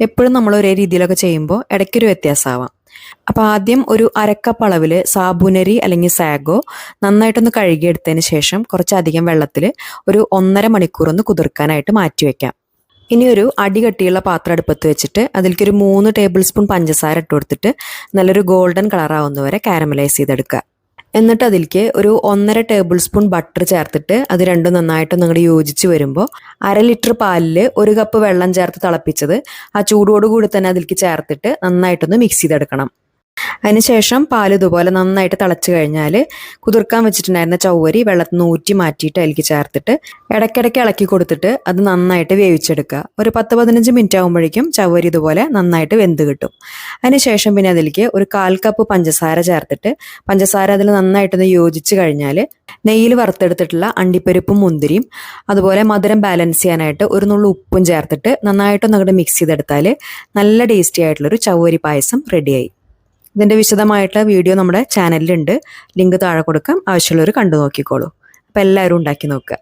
എപ്പോഴും നമ്മൾ ഒരേ രീതിയിലൊക്കെ ചെയ്യുമ്പോൾ ഇടയ്ക്കൊരു വ്യത്യാസമാവാം. അപ്പോൾ ആദ്യം ഒരു അരക്കപ്പ് അളവിൽ സാബുനരി അല്ലെങ്കിൽ സാഗോ നന്നായിട്ടൊന്ന് കഴുകിയെടുത്തതിന് ശേഷം കുറച്ചധികം വെള്ളത്തിൽ ഒരു 1.5 മണിക്കൂർ ഒന്ന് കുതിർക്കാനായിട്ട് മാറ്റി വയ്ക്കാം. ഇനി ഒരു അടികട്ടിയുള്ള പാത്രം അടുപ്പത്ത് വെച്ചിട്ട് അതിലേക്ക് ഒരു 3 ടേബിൾ സ്പൂൺ പഞ്ചസാര ഇട്ട് കൊടുത്തിട്ട് നല്ലൊരു ഗോൾഡൻ കളറാവുന്നവരെ കാരമലൈസ് ചെയ്തെടുക്കുക. എന്നിട്ട് അതിലേക്ക് ഒരു 1.5 ടേബിൾ സ്പൂൺ ബട്ടർ ചേർത്തിട്ട് അത് രണ്ടും നന്നായിട്ടൊന്ന് അങ്ങോട്ട് യോജിച്ച് വരുമ്പോൾ 1/2 ലിറ്റർ പാലിൽ 1 കപ്പ് വെള്ളം ചേർത്ത് തിളപ്പിച്ചത് ആ ചൂടോടുകൂടി തന്നെ അതിലേക്ക് ചേർത്തിട്ട് നന്നായിട്ടൊന്ന് മിക്സ് ചെയ്തെടുക്കണം. അതിനുശേഷം പാൽ ഇതുപോലെ നന്നായിട്ട് തിളച്ച് കഴിഞ്ഞാൽ കുതിർക്കാൻ വെച്ചിട്ടുണ്ടായിരുന്ന ചവ്വരി വെള്ളത്തിൽ നിന്ന് ഊറ്റി മാറ്റിയിട്ട് അതിലേക്ക് ചേർത്തിട്ട് ഇടയ്ക്കിടയ്ക്ക് ഇളക്കി കൊടുത്തിട്ട് അത് നന്നായിട്ട് വേവിച്ചെടുക്കുക. ഒരു 10-15 മിനിറ്റ് ആകുമ്പോഴേക്കും ചവ്വരി ഇതുപോലെ നന്നായിട്ട് വെന്ത് കിട്ടും. അതിനുശേഷം പിന്നെ അതിലേക്ക് ഒരു 1/4 കപ്പ് പഞ്ചസാര ചേർത്തിട്ട് പഞ്ചസാര അതിൽ നന്നായിട്ടൊന്ന് യോജിച്ച് കഴിഞ്ഞാൽ നെയ്യിൽ വറുത്തെടുത്തിട്ടുള്ള അണ്ടിപ്പരിപ്പും മുന്തിരിയും അതുപോലെ മധുരം ബാലൻസ് ചെയ്യാനായിട്ട് ഒരു നുള്ളു ഉപ്പും ചേർത്തിട്ട് നന്നായിട്ടൊന്ന് അങ്ങോട്ട് മിക്സ് ചെയ്തെടുത്താൽ നല്ല ടേസ്റ്റി ആയിട്ടുള്ളൊരു ചവ്വരി പായസം റെഡിയായി. ഇതിൻ്റെ വിശദമായിട്ടുള്ള വീഡിയോ നമ്മുടെ ചാനലിലുണ്ട്. ലിങ്ക് താഴെ കൊടുക്കാം. ആവശ്യമുള്ളവർ കണ്ടു നോക്കിക്കോളൂ. അപ്പോൾ എല്ലാവരും ഉണ്ടാക്കി നോക്കുക.